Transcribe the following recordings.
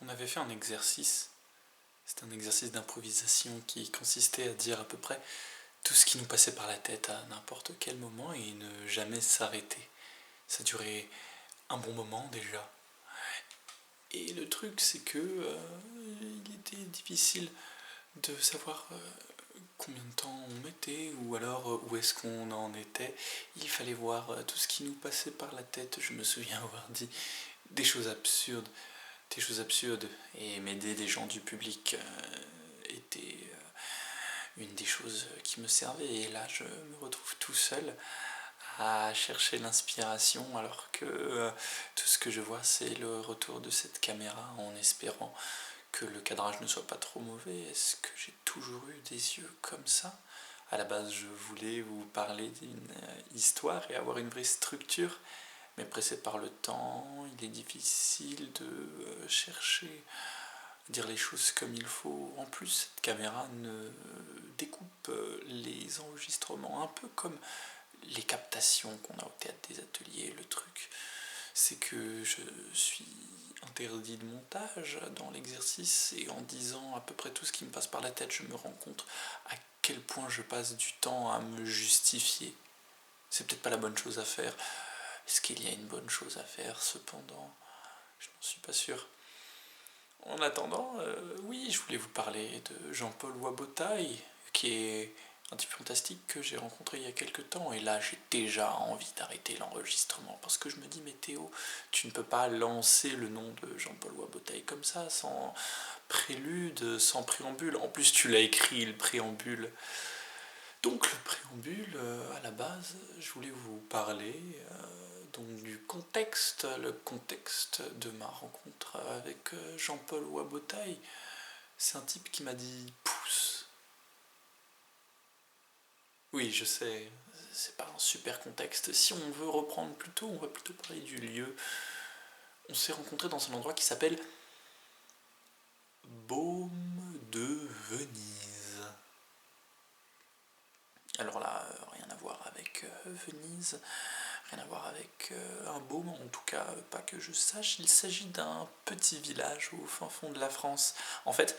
On avait fait un exercice, c'était un exercice d'improvisation qui consistait à dire à peu près tout ce qui nous passait par la tête à n'importe quel moment et ne jamais s'arrêter. Ça durait un bon moment déjà. Et le truc, c'est que il était difficile de savoir combien de temps on mettait ou alors où est-ce qu'on en était. Il fallait voir tout ce qui nous passait par la tête. Je me souviens avoir dit des choses absurdes, et m'aider des gens du public était une des choses qui me servait. Et là, je me retrouve tout seul à chercher l'inspiration alors que tout ce que je vois c'est le retour de cette caméra en espérant que le cadrage ne soit pas trop mauvais. Est-ce que j'ai toujours eu des yeux comme ça? À la base, je voulais vous parler d'une histoire et avoir une vraie structure, mais pressé par le temps, il est difficile de chercher à dire les choses comme il faut. En plus, cette caméra ne découpe les enregistrements un peu comme les captations qu'on a au théâtre des ateliers. Le truc, c'est que je suis interdit de montage dans l'exercice et en disant à peu près tout ce qui me passe par la tête, je me rends compte à quel point je passe du temps à me justifier. C'est peut-être pas la bonne chose à faire. Est-ce qu'il y a une bonne chose à faire cependant? Je n'en suis pas sûr. En attendant, oui, je voulais vous parler de Jean-Paul Wabotaille, qui est un type fantastique que j'ai rencontré il y a quelques temps. Et là, j'ai déjà envie d'arrêter l'enregistrement parce que je me dis, mais Théo, tu ne peux pas lancer le nom de Jean-Paul Wabotaille comme ça, sans prélude, sans préambule. En plus, tu l'as écrit, le préambule. Donc, le préambule, à la base, je voulais vous parler donc du contexte, le contexte de ma rencontre avec Jean-Paul Wabotaille. C'est un type qui m'a dit pousse. Oui, je sais, c'est pas un super contexte. Si on veut reprendre plutôt, on va plutôt parler du lieu. On s'est rencontrés dans un endroit qui s'appelle Baume de Venise. Alors là, rien à voir avec Venise, rien à voir avec un baume, en tout cas pas que je sache. Il s'agit d'un petit village au fin fond de la France. En fait,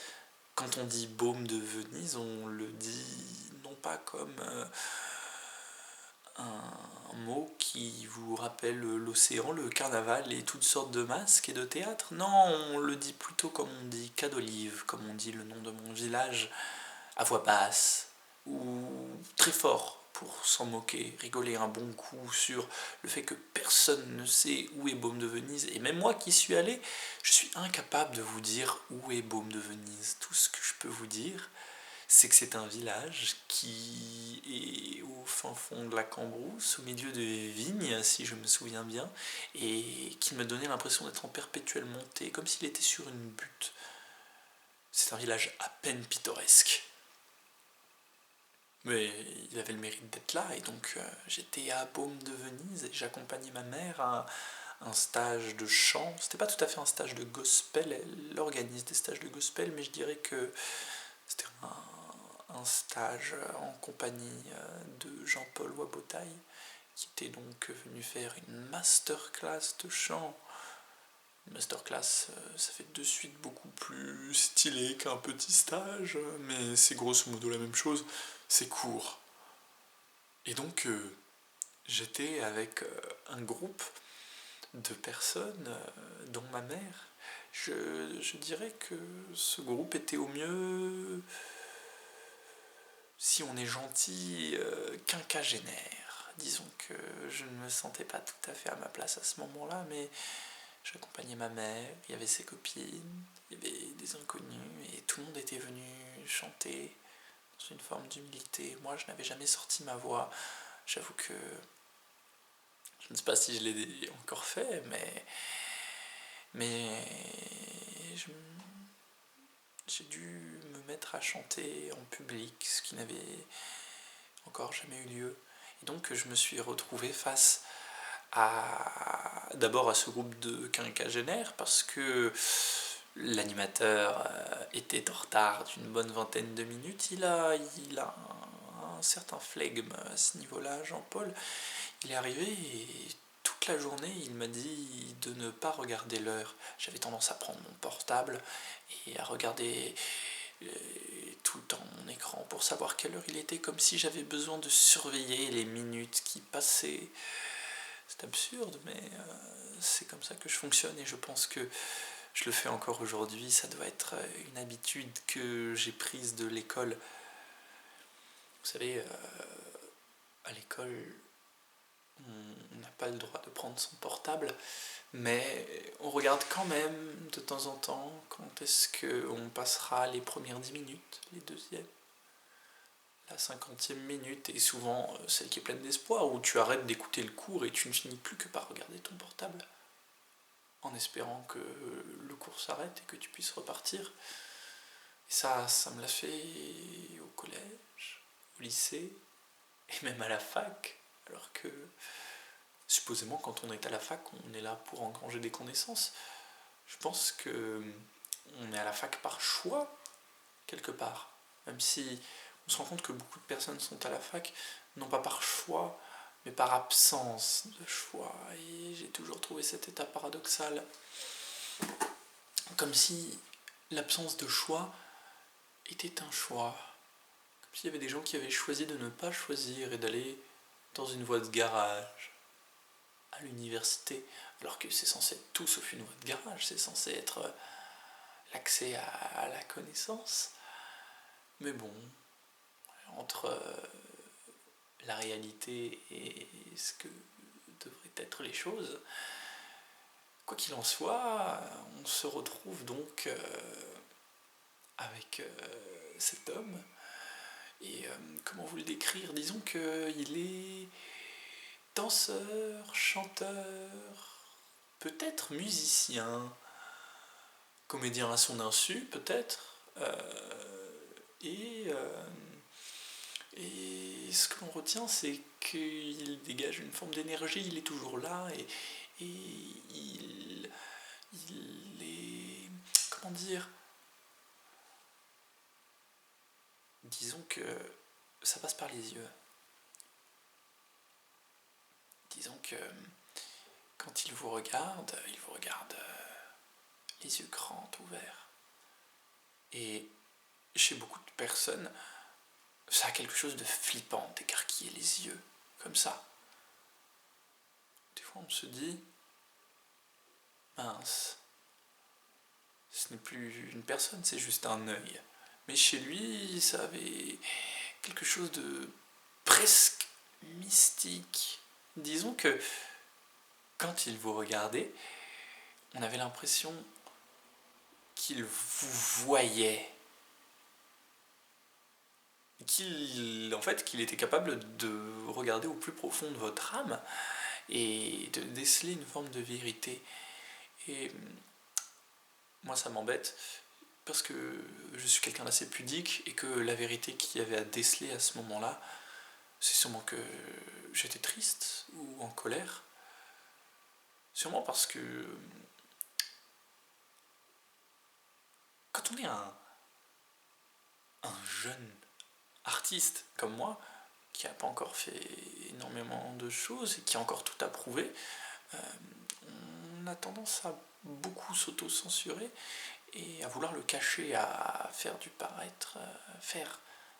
quand on dit Baume de Venise, on le dit non pas comme un mot qui vous rappelle l'océan, le carnaval et toutes sortes de masques et de théâtres. Non, on le dit plutôt comme on dit Cas d'Olive, comme on dit le nom de mon village, à voix basse ou très fort pour s'en moquer, rigoler un bon coup sur le fait que personne ne sait où est Baume de Venise. Et même moi qui suis allé, je suis incapable de vous dire où est Baume de Venise. Tout ce que je peux vous dire, c'est que c'est un village qui est au fin fond de la Cambrousse, au milieu de vignes, si je me souviens bien, et qui me donnait l'impression d'être en perpétuelle montée, comme s'il était sur une butte. C'est un village à peine pittoresque. Mais il avait le mérite d'être là, et donc j'étais à Baume de Venise, et j'accompagnais ma mère à un stage de chant. C'était pas tout à fait un stage de gospel, elle organise des stages de gospel, mais je dirais que c'était un stage en compagnie de Jean-Paul Wabotaille, qui était donc venu faire une masterclass de chant. Une masterclass, ça fait de suite beaucoup plus stylé qu'un petit stage, mais c'est grosso modo la même chose, c'est court. Et donc j'étais avec un groupe de personnes, dont ma mère. Je dirais que ce groupe était au mieux, si on est gentil, quinquagénaire. Disons que je ne me sentais pas tout à fait à ma place à ce moment-là, mais j'accompagnais ma mère, il y avait ses copines, il y avait des inconnus, et tout le monde était venu chanter dans une forme d'humilité. Moi, je n'avais jamais sorti ma voix. J'avoue que je ne sais pas si je l'ai encore fait, mais j'ai dû me mettre à chanter en public, ce qui n'avait encore jamais eu lieu. Et donc je me suis retrouvé face d'abord à ce groupe de quinquagénaires, parce que l'animateur était en retard d'une bonne vingtaine de minutes. Il a un certain flegme à ce niveau-là, Jean-Paul. Il est arrivé et toute toute la journée, il m'a dit de ne pas regarder l'heure. J'avais tendance à prendre mon portable et à regarder tout le temps mon écran pour savoir quelle heure il était, comme si j'avais besoin de surveiller les minutes qui passaient. C'est absurde, mais c'est comme ça que je fonctionne et je pense que je le fais encore aujourd'hui. Ça doit être une habitude que j'ai prise de l'école. Vous savez, à l'école, on n'a pas le droit de prendre son portable, mais on regarde quand même de temps en temps quand est-ce qu'on passera les premières 10 minutes, les deuxièmes, la 50e minute, et souvent celle qui est pleine d'espoir, où tu arrêtes d'écouter le cours et tu ne finis plus que par regarder ton portable, en espérant que le cours s'arrête et que tu puisses repartir. Et ça me l'a fait au collège, au lycée, et même à la fac, alors que supposément quand on est à la fac, on est là pour engranger des connaissances. Je pense que on est à la fac par choix, quelque part. Même si on se rend compte que beaucoup de personnes sont à la fac, non pas par choix, mais par absence de choix. Et j'ai toujours trouvé cet état paradoxal. Comme si l'absence de choix était un choix. Comme s'il y avait des gens qui avaient choisi de ne pas choisir et d'aller dans une voie de garage à l'université, alors que c'est censé être tout sauf une voie de garage, c'est censé être l'accès à la connaissance. Mais bon, entre la réalité et ce que devraient être les choses, quoi qu'il en soit, on se retrouve donc avec cet homme. Et comment vous le décrire? Disons qu'il est danseur, chanteur, peut-être musicien, comédien à son insu, peut-être. Et ce que l'on retient, c'est qu'il dégage une forme d'énergie, il est toujours là, et il est... Comment dire? Disons que ça passe par les yeux. Disons que quand il vous regarde les yeux grands ouverts. Et chez beaucoup de personnes, ça a quelque chose de flippant d'écarquiller les yeux, comme ça. Des fois on se dit, mince, ce n'est plus une personne, c'est juste un œil. Mais chez lui, ça avait quelque chose de presque mystique. Disons que quand il vous regardait, on avait l'impression qu'il vous voyait. Qu'il était capable de regarder au plus profond de votre âme et de déceler une forme de vérité. Et moi, ça m'embête parce que je suis quelqu'un d'assez pudique et que la vérité qu'il y avait à déceler à ce moment-là, c'est sûrement que j'étais triste ou en colère. Sûrement parce que quand on est un jeune artiste comme moi, qui n'a pas encore fait énormément de choses et qui a encore tout à prouver, on a tendance à beaucoup s'auto-censurer et à vouloir le cacher, à faire du paraître, faire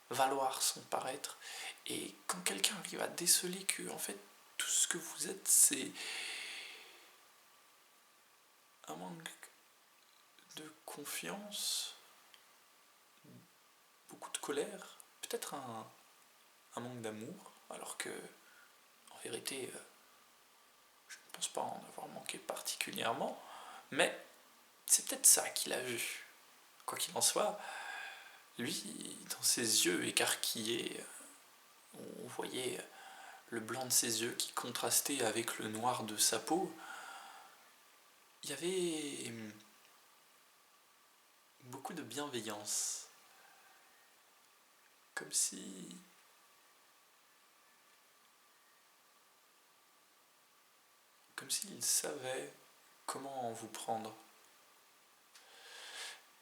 valoir son paraître. Et quand quelqu'un arrive à déceler que en fait tout ce que vous êtes, c'est un manque de confiance, beaucoup de colère, peut-être un manque d'amour, alors que en vérité je ne pense pas en avoir manqué particulièrement, mais c'est peut-être ça qu'il a vu. Quoi qu'il en soit, lui, dans ses yeux écarquillés, on voyait le blanc de ses yeux qui contrastait avec le noir de sa peau. Il y avait beaucoup de bienveillance, comme si s'il savait comment vous prendre.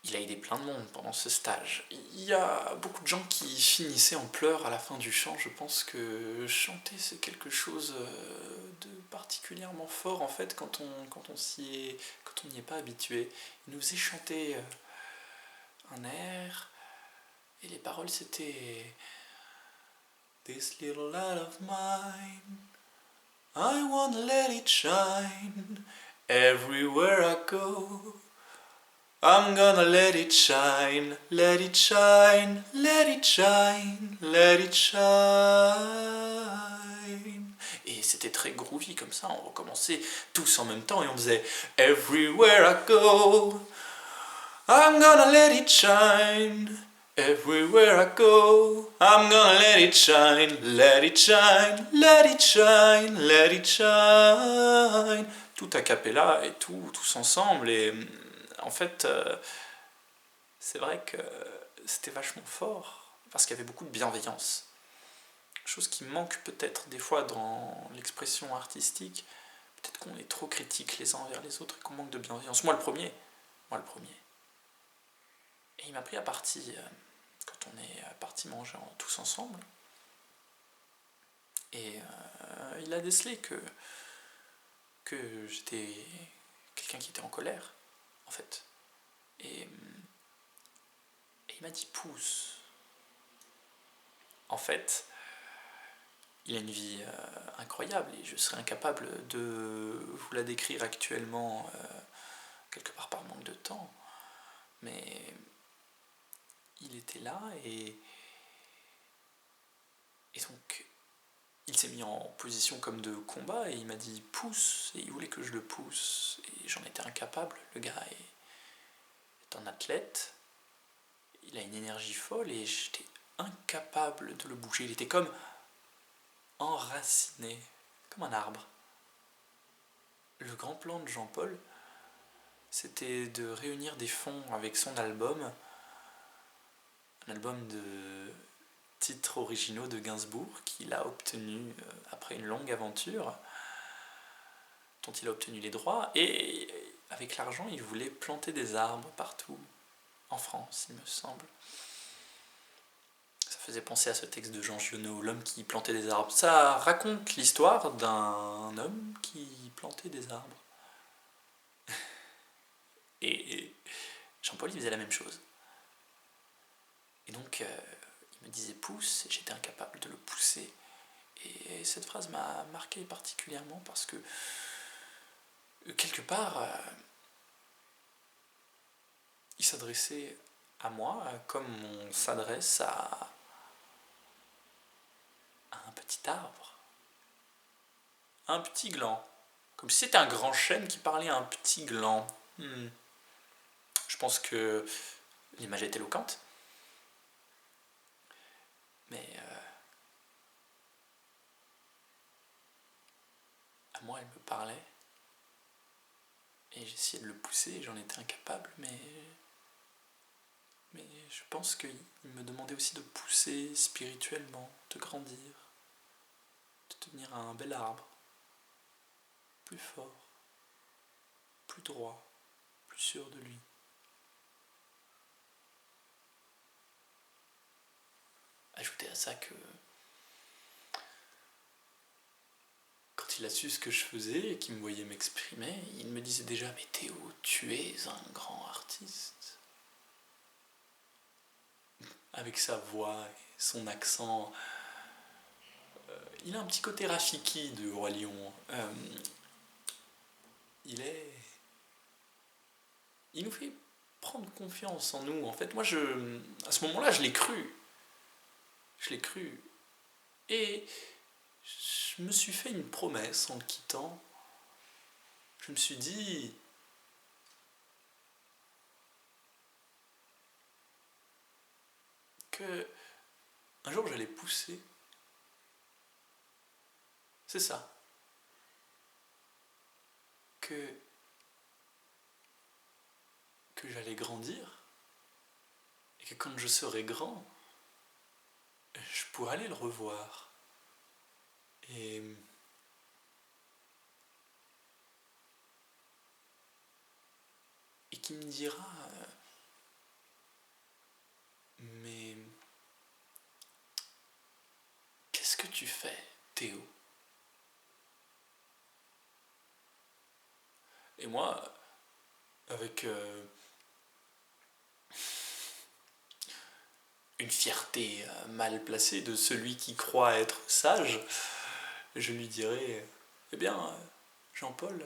Il a aidé plein de monde pendant ce stage. Il y a beaucoup de gens qui finissaient en pleurs à la fin du chant. Je pense que chanter, c'est quelque chose de particulièrement fort en fait quand on n'y est pas habitué. Il nous faisait chanter un air et les paroles c'était This little light of mine, I wanna let it shine everywhere I go. I'm gonna let it shine, let it shine, let it shine, let it shine. Et c'était très groovy comme ça, on recommençait tous en même temps et on faisait Everywhere I go, I'm gonna let it shine. Everywhere I go, I'm gonna let it shine, let it shine, let it shine, let it shine. Tout a cappella et tous ensemble et en fait c'est vrai que c'était vachement fort parce qu'il y avait beaucoup de bienveillance. Chose qui manque peut-être des fois dans l'expression artistique. Peut-être qu'on est trop critique les uns envers les autres et qu'on manque de bienveillance. Moi le premier. Et il m'a pris à partie quand on est parti manger tous ensemble. Et il a décelé que j'étais quelqu'un qui était en colère, en fait. Et il m'a dit pousse. En fait, il a une vie incroyable et je serais incapable de vous la décrire actuellement, quelque part par manque de temps. Mais il était là et donc il s'est mis en position comme de combat et il m'a dit pousse et il voulait que je le pousse et j'en étais incapable. Le gars est un athlète, il a une énergie folle et j'étais incapable de le bouger. Il était comme enraciné, comme un arbre. Le grand plan de Jean-Paul, c'était de réunir des fonds avec son album, un album de titres originaux de Gainsbourg qu'il a obtenu après une longue aventure, dont il a obtenu les droits, et avec l'argent, il voulait planter des arbres partout, en France, il me semble. Ça faisait penser à ce texte de Jean Giono, L'homme qui plantait des arbres. Ça raconte l'histoire d'un homme qui plantait des arbres. Et Jean-Paul, il faisait la même chose. Et donc, il me disait pousse, et j'étais incapable de le pousser. Et cette phrase m'a marqué particulièrement parce que, quelque part, il s'adressait à moi comme on s'adresse à un petit arbre, à un petit gland. Comme si c'était un grand chêne qui parlait à un petit gland. Je pense que l'image est éloquente. Mais à moi, elle me parlait. Et j'essayais de le pousser, et j'en étais incapable, mais je pense qu'il me demandait aussi de pousser spirituellement, de grandir, de devenir un bel arbre, plus fort, plus droit, plus sûr de lui. Ajoutez à ça que quand il a su ce que je faisais et qu'il me voyait m'exprimer, il me disait déjà « Mais Théo, tu es un grand artiste ». Avec sa voix et son accent, il a un petit côté Rafiki de Roi Lion. Il nous fait prendre confiance en nous. En fait, moi, à ce moment-là, je l'ai cru. Et je me suis fait une promesse en le quittant. Je me suis dit, que un jour j'allais pousser. C'est ça. Que j'allais grandir. Et que quand je serai grand, je pourrais aller le revoir. Et qui me dira mais qu'est-ce que tu fais, Théo? Et moi, avec une fierté mal placée de celui qui croit être sage, je lui dirais, eh bien, Jean-Paul,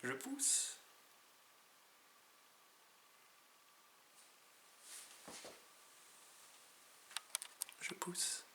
je pousse. Je pousse.